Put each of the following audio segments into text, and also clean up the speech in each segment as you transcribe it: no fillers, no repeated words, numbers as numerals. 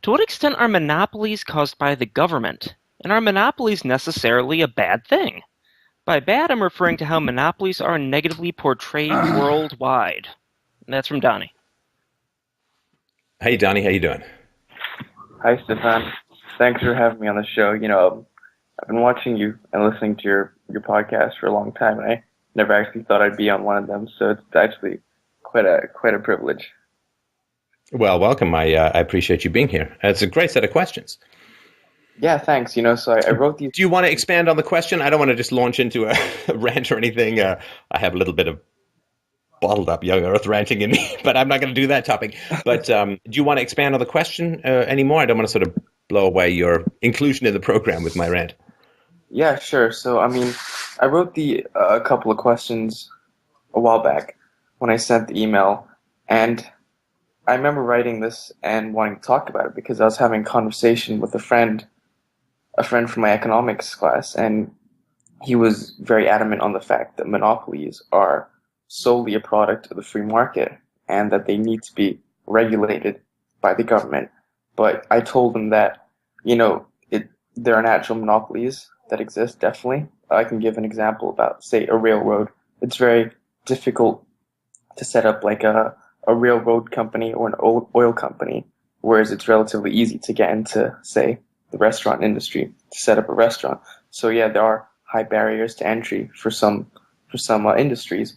To what extent are monopolies caused by the government? And are monopolies necessarily a bad thing? By bad, I'm referring to how monopolies are negatively portrayed worldwide. And that's from Donnie. Hey, Donnie, how you doing? Hi, Stefan. Thanks for having me on the show. I've been watching you and listening to your podcast for a long time, and I never actually thought I'd be on one of them. So it's actually quite a privilege. Well, welcome. I appreciate you being here. It's a great set of questions. Yeah, thanks. So I wrote these. Do you want to expand on the question? I don't want to just launch into a rant or anything. I have a little bit of bottled up young earth ranting in me, but I'm not going to do that topic. But do you want to expand on the question anymore? I don't want to sort of blow away your inclusion in the program with my rant. Yeah, sure. So I wrote a couple of questions a while back when I sent the email, and I remember writing this and wanting to talk about it because I was having a conversation with a friend from my economics class, and he was very adamant on the fact that monopolies are solely a product of the free market and that they need to be regulated by the government. But I told him that, there are natural monopolies that exist, definitely. I can give an example about, say, a railroad. It's very difficult to set up like a railroad company or an oil company, whereas it's relatively easy to get into, say, the restaurant industry, to set up a restaurant. So yeah, there are high barriers to entry for some industries,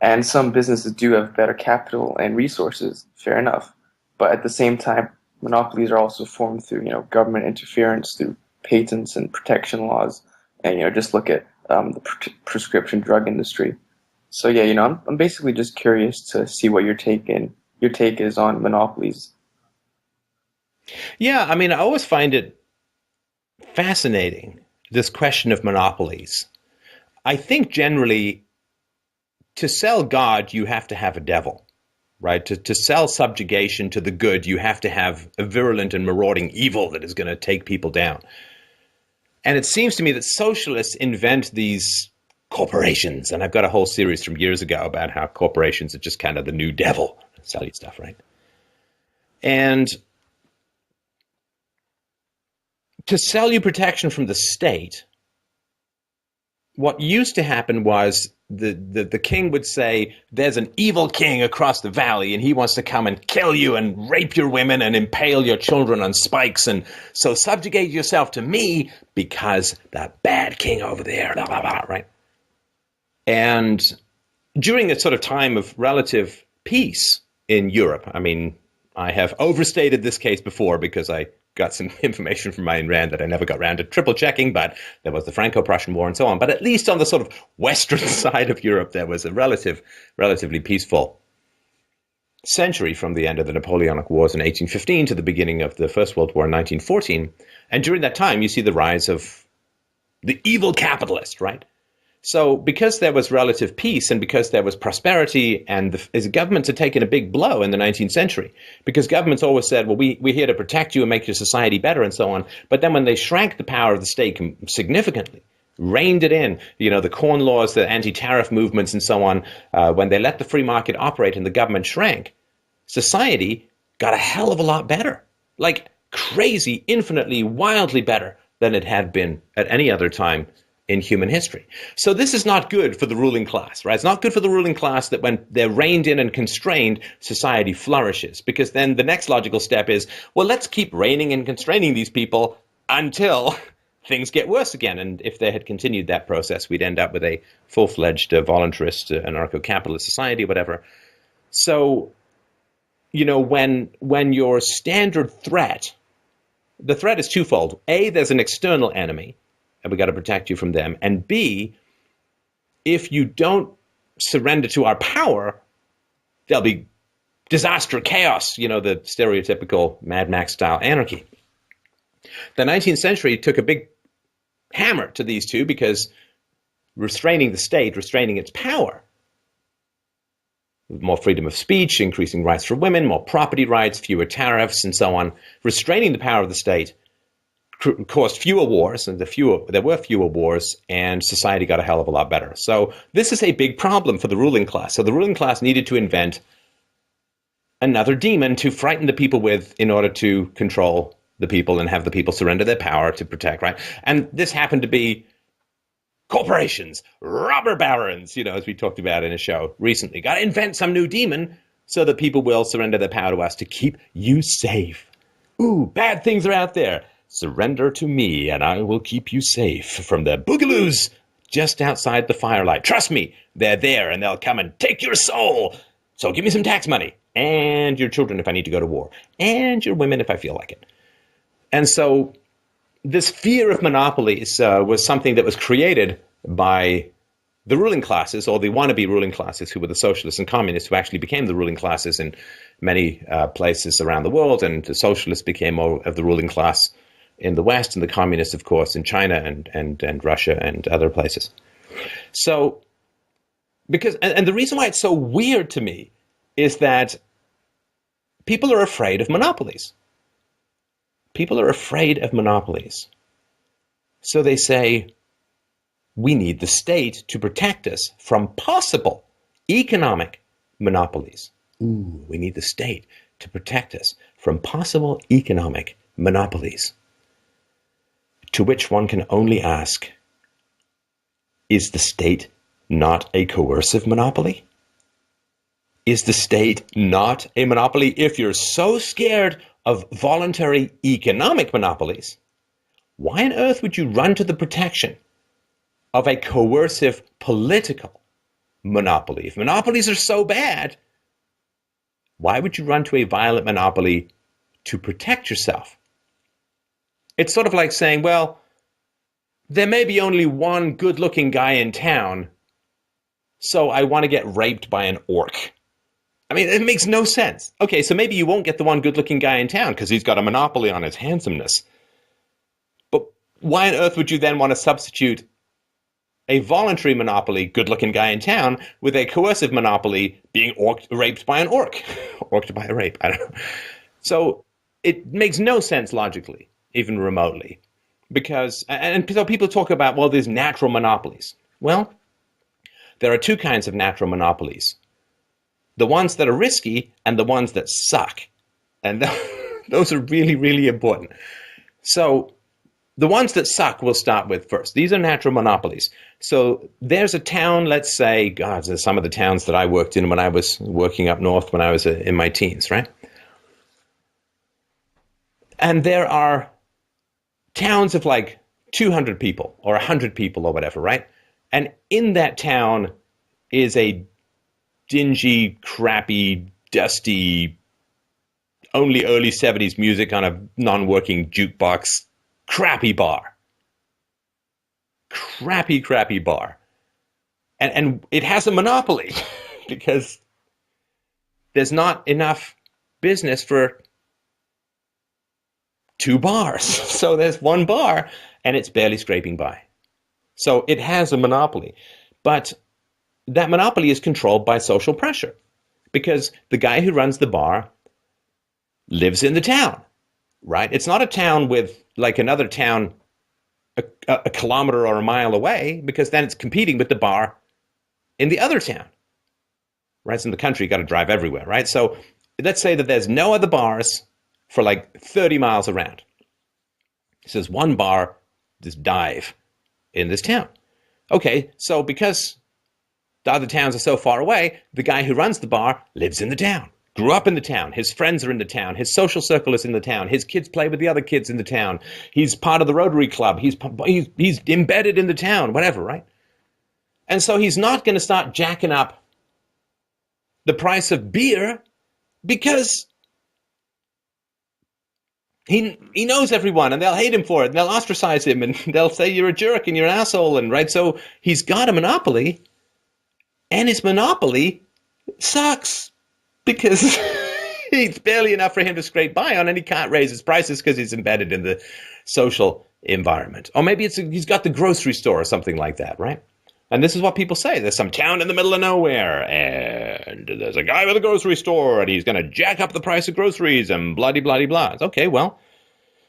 and some businesses do have better capital and resources. Fair enough, but at the same time, monopolies are also formed through government interference, through patents and protection laws, and just look at the prescription drug industry. So yeah, I'm basically just curious to see what your take is on monopolies. Yeah, I mean, I always find it fascinating, this question of monopolies. I think generally to sell God, you have to have a devil, right? To sell subjugation to the good, you have to have a virulent and marauding evil that is going to take people down. And it seems to me that socialists invent these corporations, and I've got a whole series from years ago about how corporations are just kind of the new devil, sell you stuff, right? And to sell you protection from the state, what used to happen was the king would say, there's an evil king across the valley, and he wants to come and kill you and rape your women and impale your children on spikes, and so subjugate yourself to me because that bad king over there, blah, blah, blah, right? And during a sort of time of relative peace in Europe, I mean, I have overstated this case before because I got some information from Ayn Rand that I never got around to triple checking, but there was the Franco-Prussian War and so on. But at least on the sort of western side of Europe, there was a relatively peaceful century from the end of the Napoleonic Wars in 1815 to the beginning of the First World War in 1914. And during that time, you see the rise of the evil capitalist, right? So because there was relative peace and because there was prosperity, and the governments had taken a big blow in the 19th century, because governments always said, well, we're here to protect you and make your society better and so on. But then when they shrank the power of the state significantly, reined it in, the Corn Laws, the anti-tariff movements and so on, when they let the free market operate and the government shrank, society got a hell of a lot better, like crazy, infinitely, wildly better than it had been at any other time in human history. So this is not good for the ruling class, right? It's not good for the ruling class that when they're reined in and constrained, society flourishes, because then the next logical step is, well, let's keep reining and constraining these people until things get worse again. And if they had continued that process, we'd end up with a full-fledged voluntarist, anarcho-capitalist society, whatever. So, when your standard threat, the threat is twofold. A, there's an external enemy, and we got to protect you from them. And B, if you don't surrender to our power, there'll be disaster, chaos, the stereotypical Mad Max style anarchy. The 19th century took a big hammer to these two because restraining the state, restraining its power, more freedom of speech, increasing rights for women, more property rights, fewer tariffs, and so on, restraining the power of the state caused fewer wars, and there were fewer wars, and society got a hell of a lot better. So this is a big problem for the ruling class. So the ruling class needed to invent another demon to frighten the people with in order to control the people and have the people surrender their power to protect, right? And this happened to be corporations, robber barons, as we talked about in a show recently. Got to invent some new demon so that people will surrender their power to us to keep you safe. Ooh, bad things are out there. Surrender to me and I will keep you safe from the boogaloos just outside the firelight. Trust me, they're there and they'll come and take your soul. So give me some tax money and your children if I need to go to war and your women if I feel like it. And so this fear of monopolies was something that was created by the ruling classes, or the wannabe ruling classes, who were the socialists and communists, who actually became the ruling classes in many places around the world. And the socialists became more of the ruling class in the West, and the communists, of course, in China and Russia and other places. So, and the reason why it's so weird to me is that people are afraid of monopolies. People are afraid of monopolies. So they say, we need the state to protect us from possible economic monopolies. Ooh, we need the state to protect us from possible economic monopolies. To which one can only ask, is the state not a coercive monopoly? Is the state not a monopoly? If you're so scared of voluntary economic monopolies, why on earth would you run to the protection of a coercive political monopoly? If monopolies are so bad, why would you run to a violent monopoly to protect yourself? It's sort of like saying, well, there may be only one good-looking guy in town, so I want to get raped by an orc. I mean, it makes no sense. Okay, so maybe you won't get the one good-looking guy in town because he's got a monopoly on his handsomeness. But why on earth would you then want to substitute a voluntary monopoly, good-looking guy in town, with a coercive monopoly, being raped by an orc? Orked by a rape, I don't know. So it makes no sense logically, even remotely. Because, and so people talk about, well, there's natural monopolies. Well, there are two kinds of natural monopolies. The ones that are risky and the ones that suck. And those are really, really important. So the ones that suck we'll start with first. These are natural monopolies. So there's a town, let's say, God, there's some of the towns that I worked in when I was working up north when I was in my teens, right? And there are towns of like 200 people or 100 people or whatever, right? And in that town is a dingy, crappy, dusty, only early 70s music on a non-working jukebox, crappy bar. Crappy bar. And it has a monopoly because there's not enough business for two bars. So there's one bar and it's barely scraping by. So it has a monopoly. But that monopoly is controlled by social pressure because the guy who runs the bar lives in the town, right? It's not a town with like another town a kilometer or a mile away, because then it's competing with the bar in the other town, right? So in the country, you got to drive everywhere, right? So let's say that there's no other bars for like 30 miles around. So there's one bar, this dive in this town. Okay, so because the other towns are so far away, the guy who runs the bar lives in the town, grew up in the town, his friends are in the town, his social circle is in the town, his kids play with the other kids in the town, he's part of the Rotary Club, he's embedded in the town, whatever, right? And so he's not going to start jacking up the price of beer because he knows everyone and they'll hate him for it and they'll ostracize him and they'll say you're a jerk and you're an asshole, and right? So he's got a monopoly, and his monopoly sucks because it's barely enough for him to scrape by on, and he can't raise his prices because he's embedded in the social environment. Or maybe he's got the grocery store or something like that, right? And this is what people say. There's some town in the middle of nowhere, and there's a guy with a grocery store, and he's going to jack up the price of groceries and blah-de-blah-de-blah. Okay, well,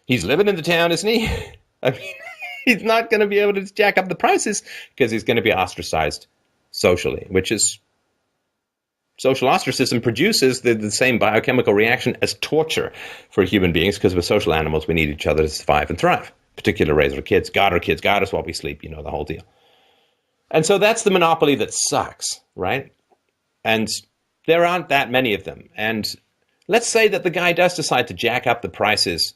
he's living in the town, isn't he? I mean, he's not going to be able to jack up the prices because he's going to be ostracized socially, which is social ostracism produces the same biochemical reaction as torture for human beings, because we're social animals. We need each other to survive and thrive. Particularly raise our kids, guard us while we sleep, you know, the whole deal. And so that's the monopoly that sucks, right? And there aren't that many of them. And let's say that the guy does decide to jack up the prices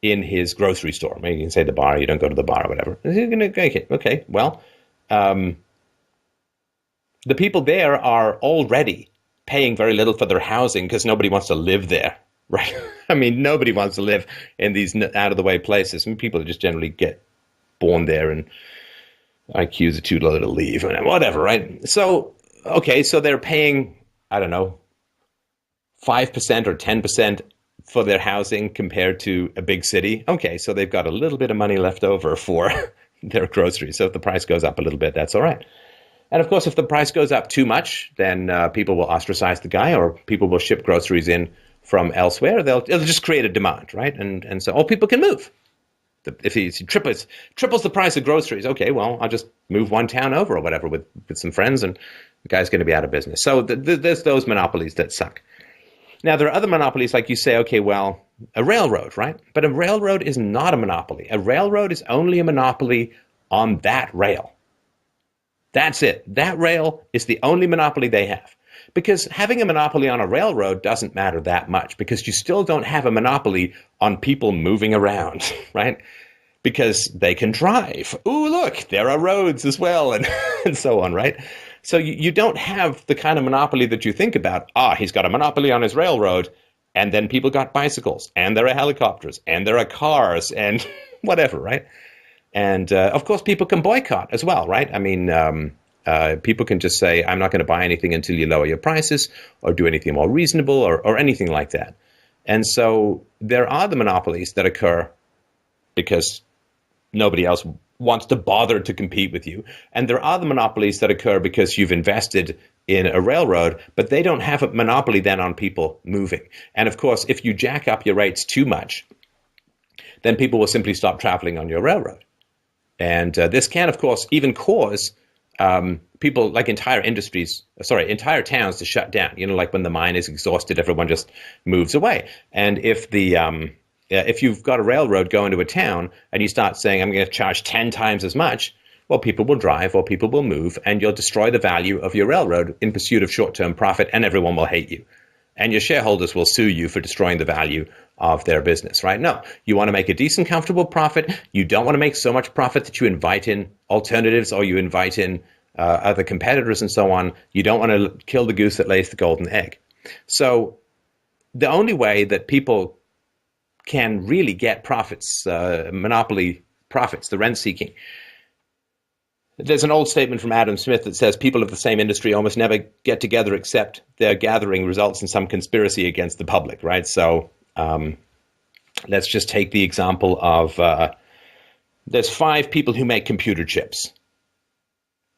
in his grocery store. Maybe you can say the bar, you don't go to the bar or whatever. Okay, well, the people there are already paying very little for their housing because nobody wants to live there, right? I mean, nobody wants to live in these out-of-the-way places. I mean, people just generally get born there and IQs are too low to leave, and whatever, right? So, okay, so they're paying, I don't know, 5% or 10% for their housing compared to a big city. Okay, so they've got a little bit of money left over for their groceries. So if the price goes up a little bit, that's all right. And of course, if the price goes up too much, then people will ostracize the guy, or people will ship groceries in from elsewhere. It'll just create a demand, right? And so all people can move. If he triples the price of groceries, okay, well, I'll just move one town over or whatever with some friends, and the guy's going to be out of business. So there's those monopolies that suck. Now, there are other monopolies, like you say, okay, well, a railroad, right? But a railroad is not a monopoly. A railroad is only a monopoly on that rail. That's it. That rail is the only monopoly they have. Because having a monopoly on a railroad doesn't matter that much, because you still don't have a monopoly on people moving around, right? Because they can drive. Ooh, look, there are roads as well, and, and so on, right? So you don't have the kind of monopoly that you think about. He's got a monopoly on his railroad, and then people got bicycles, and there are helicopters, and there are cars, and whatever, right? And, of course, people can boycott as well, right? I mean, people can just say, I'm not going to buy anything until you lower your prices or do anything more reasonable or anything like that. And so there are the monopolies that occur because nobody else wants to bother to compete with you. And there are the monopolies that occur because you've invested in a railroad, but they don't have a monopoly then on people moving. And, of course, if you jack up your rates too much, then people will simply stop traveling on your railroad. And this can, of course, even cause people, like entire towns to shut down. You know, like when the mine is exhausted, everyone just moves away. And if you've got a railroad going to a town and you start saying, I'm going to charge 10 times as much, well, people will drive or people will move, and you'll destroy the value of your railroad in pursuit of short-term profit, and everyone will hate you. And your shareholders will sue you for destroying the value of their business, right? No, you want to make a decent, comfortable profit. You don't want to make so much profit that you invite in alternatives or you invite in other competitors and so on. You don't want to kill the goose that lays the golden egg. So the only way that people can really get profits, monopoly profits, the rent seeking, there's an old statement from Adam Smith that says people of the same industry almost never get together except their gathering results in some conspiracy against the public, right? So let's just take the example of there's 5 people who make computer chips,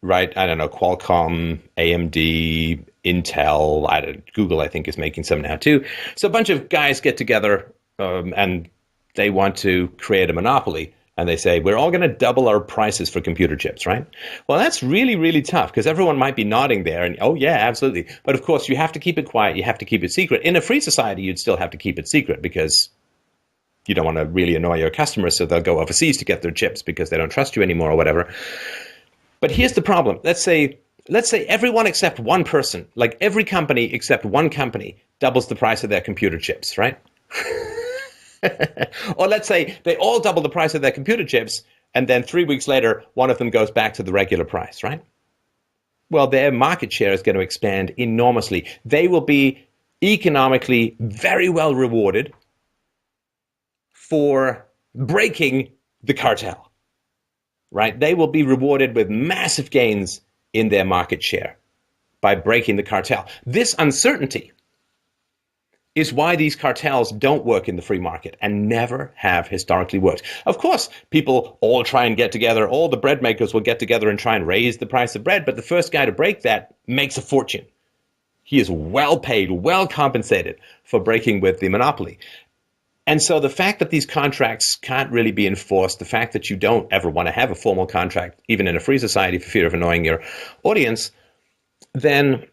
right? I don't know, Qualcomm, AMD, Intel, Google, I think, is making some now too. So a bunch of guys get together and they want to create a monopoly. And they say, we're all going to double our prices for computer chips, right? Well, that's really, really tough because everyone might be nodding there and, oh, yeah, absolutely. But of course, you have to keep it quiet. You have to keep it secret. In a free society, you'd still have to keep it secret because you don't want to really annoy your customers, so they'll go overseas to get their chips because they don't trust you anymore or whatever. But here's the problem. Let's say everyone except one person, like every company except one company, doubles the price of their computer chips, right? Or let's say they all double the price of their computer chips, and then 3 weeks later, one of them goes back to the regular price, right? Well, their market share is going to expand enormously. They will be economically very well rewarded for breaking the cartel, right? They will be rewarded with massive gains in their market share by breaking the cartel. This uncertainty is why these cartels don't work in the free market and never have historically worked. Of course, people all try and get together. All the bread makers will get together and try and raise the price of bread. But the first guy to break that makes a fortune. He is well paid, well compensated for breaking with the monopoly. And so the fact that these contracts can't really be enforced, the fact that you don't ever want to have a formal contract, even in a free society, for fear of annoying your audience, then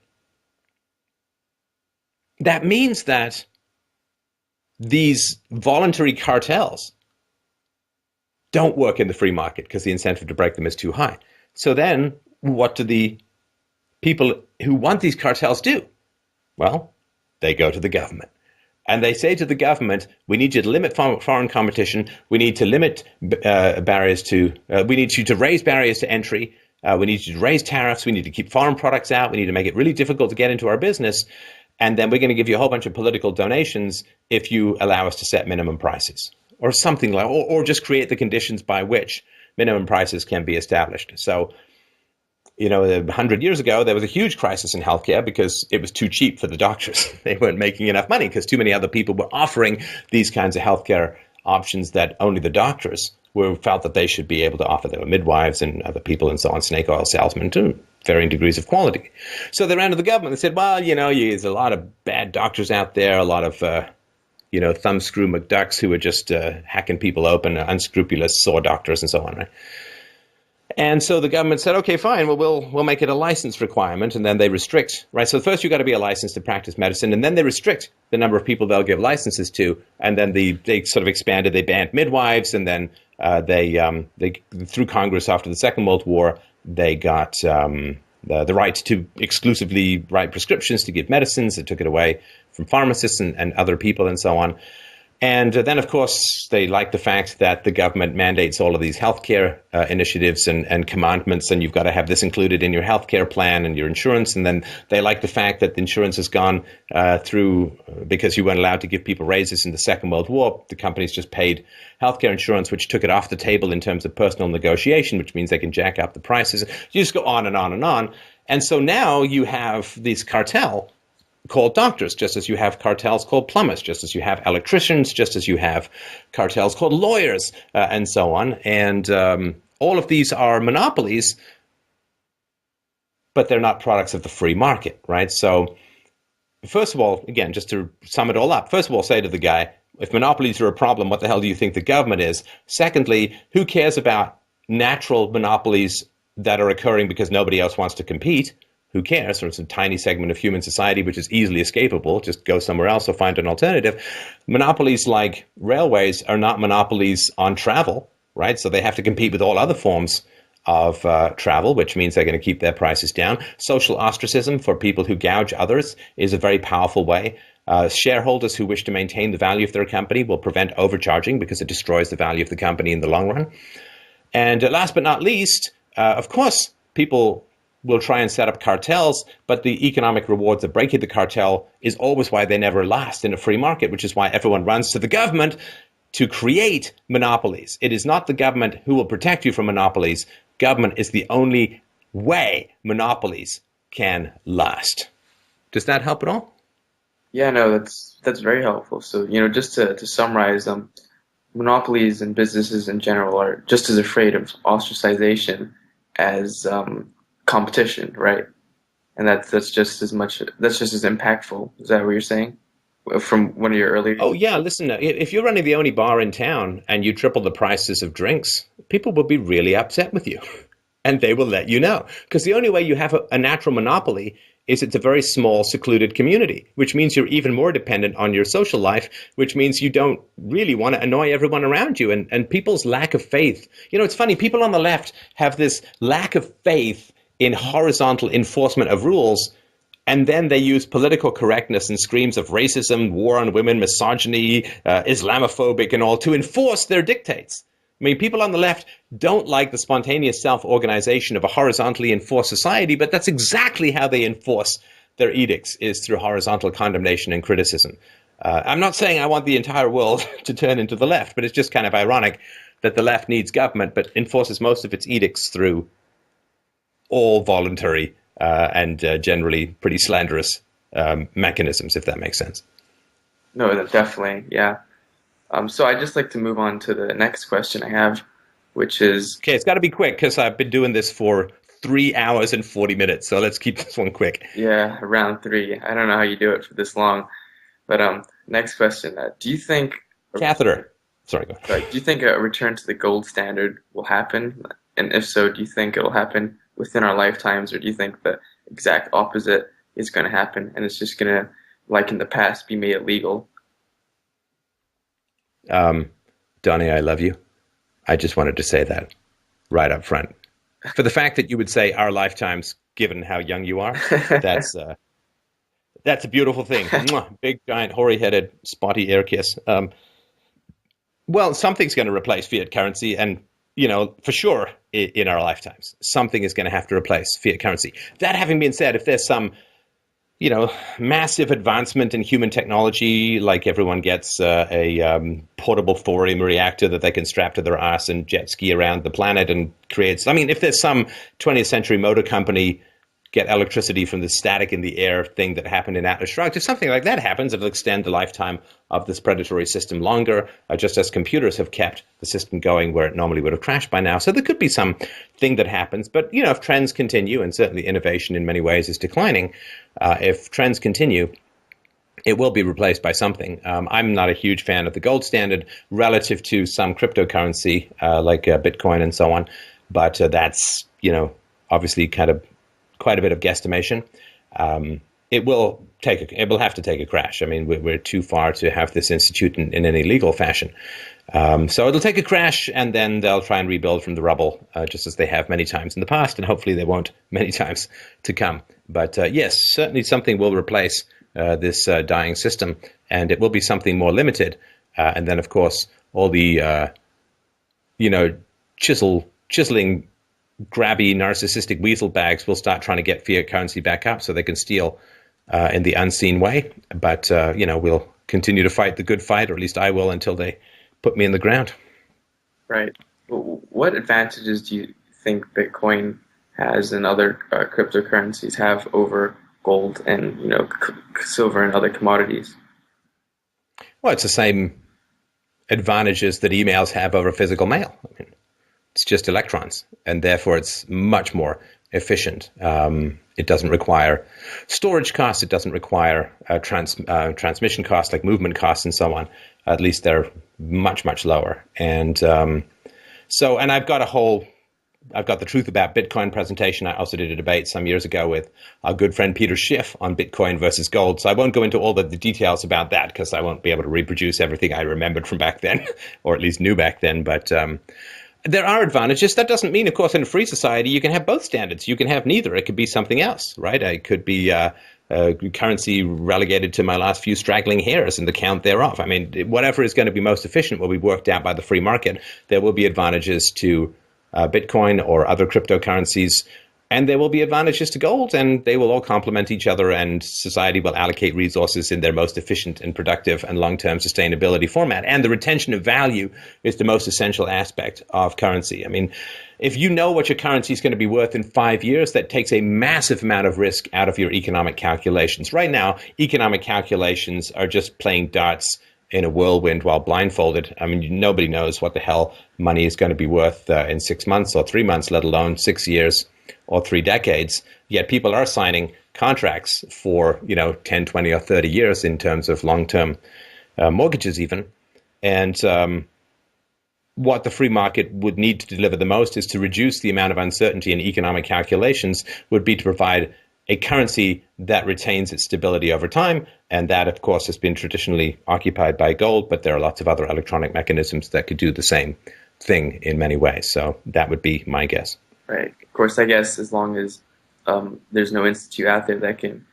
that means that these voluntary cartels don't work in the free market because the incentive to break them is too high. So then what do the people who want these cartels do? Well, they go to the government. And they say to the government, we need you to limit foreign competition. We need to limit barriers to, we need you to raise barriers to entry. We need you to raise tariffs. We need to keep foreign products out. We need to make it really difficult to get into our business. And then we're going to give you a whole bunch of political donations if you allow us to set minimum prices or something like, or just create the conditions by which minimum prices can be established. So, 100 years ago, there was a huge crisis in healthcare because it was too cheap for the doctors. They weren't making enough money because too many other people were offering these kinds of healthcare options that only the doctors felt that they should be able to offer. There were midwives and other people and so on, snake oil salesmen to varying degrees of quality. So they ran to the government and said, well, there's a lot of bad doctors out there, a lot of thumbscrew McDucks who are just hacking people open, unscrupulous saw doctors and so on, right? And so the government said, okay, fine, well, we'll make it a license requirement, and then they restrict, right? So first you've got to be a license to practice medicine, and then they restrict the number of people they'll give licenses to, and then they sort of expanded, they banned midwives, and then they through Congress after the Second World War, they got the right to exclusively write prescriptions to give medicines. They took it away from pharmacists and other people and so on. And then, of course, they like the fact that the government mandates all of these healthcare initiatives and commandments, and you've got to have this included in your healthcare plan and your insurance. And then they like the fact that the insurance has gone through because you weren't allowed to give people raises in the Second World War. The companies just paid healthcare insurance, which took it off the table in terms of personal negotiation, which means they can jack up the prices. You just go on and on and on. And so now you have this cartel called doctors, just as you have cartels called plumbers, just as you have electricians, just as you have cartels called lawyers, and so on. And all of these are monopolies, but they're not products of the free market, right? So first of all, again, just to sum it all up, first of all, say to the guy, if monopolies are a problem, what the hell do you think the government is? Secondly, who cares about natural monopolies that are occurring because nobody else wants to compete? Who cares? Or it's a tiny segment of human society which is easily escapable. Just go somewhere else or find an alternative. Monopolies like railways are not monopolies on travel, right? So they have to compete with all other forms of travel, which means they're going to keep their prices down. Social ostracism for people who gouge others is a very powerful way. Shareholders who wish to maintain the value of their company will prevent overcharging because it destroys the value of the company in the long run. And last but not least, of course, people will try and set up cartels, but the economic rewards of breaking the cartel is always why they never last in a free market, which is why everyone runs to the government to create monopolies. It is not the government who will protect you from monopolies. Government is the only way monopolies can last. Does that help at all? Yeah, no, that's very helpful. So, just to summarize, monopolies and businesses in general are just as afraid of ostracization as competition, right? And that's just as impactful. Is that what you're saying? From one of your earlier. Oh, yeah, listen, if you're running the only bar in town and you triple the prices of drinks, people will be really upset with you. And they will let you know. Because the only way you have a natural monopoly is it's a very small, secluded community, which means you're even more dependent on your social life, which means you don't really want to annoy everyone around you. And people's lack of faith. It's funny, people on the left have this lack of faith in horizontal enforcement of rules, and then they use political correctness and screams of racism, war on women, misogyny, Islamophobic and all to enforce their dictates. I mean, people on the left don't like the spontaneous self-organization of a horizontally enforced society, but that's exactly how they enforce their edicts, is through horizontal condemnation and criticism. I'm not saying I want the entire world to turn into the left, but it's just kind of ironic that the left needs government, but enforces most of its edicts through all voluntary and generally pretty slanderous mechanisms, if that makes sense. No, definitely, yeah. So I'd just like to move on to the next question I have, which is... Okay, it's got to be quick because I've been doing this for 3 hours and 40 minutes, so let's keep this one quick. Yeah, around 3. I don't know how you do it for this long. But next question, do you think... Catheter. Sorry, go ahead. Do you think a return to the gold standard will happen? And if so, do you think it'll happen within our lifetimes, or do you think the exact opposite is going to happen, and it's just going to like in the past, be made illegal. Donnie, I love you. I just wanted to say that right up front. For the fact that you would say our lifetimes, given how young you are, that's that's a beautiful thing. Mwah. Big, giant, hoary-headed, spotty air kiss. Well, something's going to replace fiat currency, and for sure, in our lifetimes, something is going to have to replace fiat currency. That having been said, if there's some massive advancement in human technology, like everyone gets a portable thorium reactor that they can strap to their ass and jet ski around the planet and creates. I mean, if there's some 20th century motor company get electricity from the static in the air thing that happened in Atlas Shrugged, if something like that happens, it'll extend the lifetime of this predatory system longer, just as computers have kept the system going where it normally would have crashed by now. So there could be some thing that happens. But, if trends continue, and certainly innovation in many ways is declining, if trends continue, it will be replaced by something. I'm not a huge fan of the gold standard relative to some cryptocurrency like Bitcoin and so on. But that's, obviously kind of quite a bit of guesstimation. It will have to take a crash. I mean, we're too far to have this institute in any legal fashion. So it'll take a crash, and then they'll try and rebuild from the rubble, just as they have many times in the past, and hopefully they won't many times to come. But yes, certainly something will replace this dying system, and it will be something more limited. And then, of course, all the chiseling, grabby, narcissistic weasel bags will start trying to get fiat currency back up so they can steal in the unseen way. But, we'll continue to fight the good fight, or at least I will, until they put me in the ground. Right. What advantages do you think Bitcoin has and other cryptocurrencies have over gold and, silver and other commodities? Well, it's the same advantages that emails have over physical mail. I mean, it's just electrons, and therefore it's much more efficient. It doesn't require storage costs. It doesn't require transmission costs like movement costs and so on. At least they're much, much lower. And and I've got the Truth About Bitcoin presentation. I also did a debate some years ago with our good friend Peter Schiff on Bitcoin versus gold. So I won't go into all the details about that because I won't be able to reproduce everything I remembered from back then, or at least knew back then. But there are advantages. That doesn't mean, of course, in a free society, you can have both standards. You can have neither. It could be something else, right? It could be currency relegated to my last few straggling hairs and the count thereof. I mean, whatever is going to be most efficient will be worked out by the free market. There will be advantages to Bitcoin or other cryptocurrencies, and there will be advantages to gold, and they will all complement each other, and society will allocate resources in their most efficient and productive and long-term sustainability format. And the retention of value is the most essential aspect of currency. I mean, if you know what your currency is going to be worth in 5 years, that takes a massive amount of risk out of your economic calculations. Right now, economic calculations are just playing darts in a whirlwind while blindfolded. I mean, nobody knows what the hell money is going to be worth in 6 months or 3 months, let alone 6 years or 3 decades. Yet people are signing contracts for 10, 20, or 30 years in terms of long-term mortgages even. And what the free market would need to deliver the most is to reduce the amount of uncertainty in economic calculations, would be to provide a currency that retains its stability over time. And that, of course, has been traditionally occupied by gold, but there are lots of other electronic mechanisms that could do the same thing in many ways. So that would be my guess. Right. Of course, I guess as long as there's no institute out there that can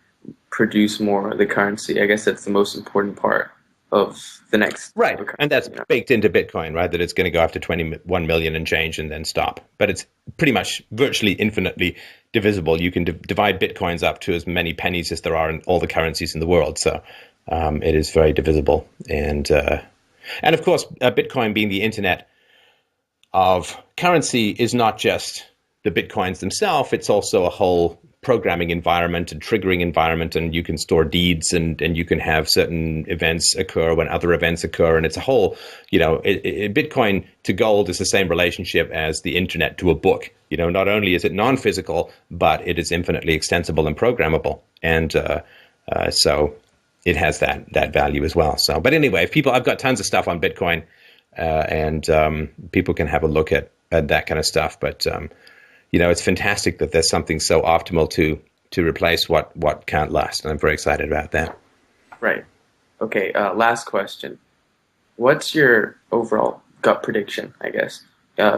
produce more of the currency, I guess that's the most important part of the next. Right. And that's baked into Bitcoin, right? That it's going to go up to 21 million and change and then stop. But it's pretty much virtually infinitely divisible. You can divide Bitcoins up to as many pennies as there are in all the currencies in the world. So it is very divisible. And of course, Bitcoin being the internet of currency is not just the Bitcoins themselves. It's also a whole programming environment and triggering environment, and you can store deeds and you can have certain events occur when other events occur. And it's a whole, Bitcoin to gold is the same relationship as the internet to a book. Not only is it non-physical, but it is infinitely extensible and programmable. And so it has that value as well. So, but anyway, I've got tons of stuff on Bitcoin and people can have a look at that kind of stuff. But it's fantastic that there's something so optimal to replace what can't last, and I'm very excited about that. Right. Okay. Last question. What's your overall gut prediction, I guess,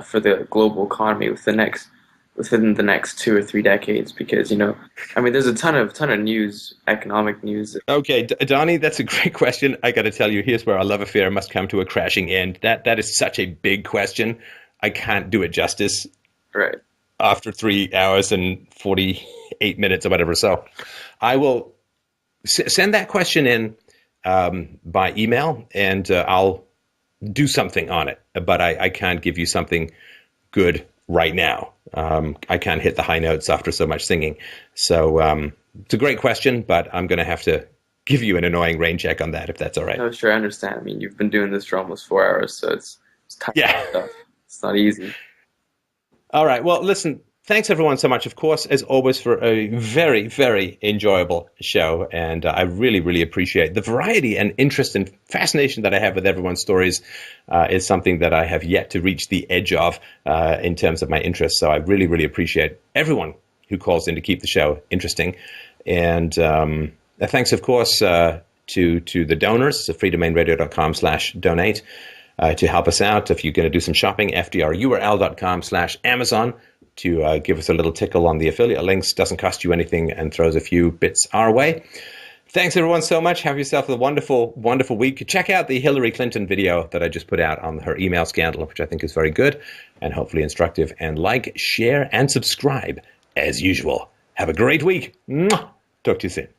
for the global economy within the next 2 or 3 decades? Because I mean, there's a ton of news, economic news. Okay, Donnie, that's a great question. I got to tell you, here's where our love affair must come to a crashing end. That is such a big question. I can't do it justice Right. after 3 hours and 48 minutes or whatever. So I will send that question in by email, and I'll do something on it. But I can't give you something good right now. I can't hit the high notes after so much singing. So it's a great question, but I'm going to have to give you an annoying rain check on that, if that's all right. No, sure, I understand. I mean, you've been doing this for almost 4 hours, so it's tiring Yeah. stuff. It's not easy. All right. Well, listen, thanks everyone so much, of course, as always, for a very, very enjoyable show. And I really, really appreciate the variety and interest and fascination that I have with everyone's stories is something that I have yet to reach the edge of in terms of my interest. So I really, really appreciate everyone who calls in to keep the show interesting. And thanks, of course, to the donors, freedomainradio.com/donate. To help us out, if you're going to do some shopping, fdrurl.com/Amazon to give us a little tickle on the affiliate links. Doesn't cost you anything and throws a few bits our way. Thanks, everyone, so much. Have yourself a wonderful, wonderful week. Check out the Hillary Clinton video that I just put out on her email scandal, which I think is very good and hopefully instructive. And like, share, and subscribe as usual. Have a great week. Mwah! Talk to you soon.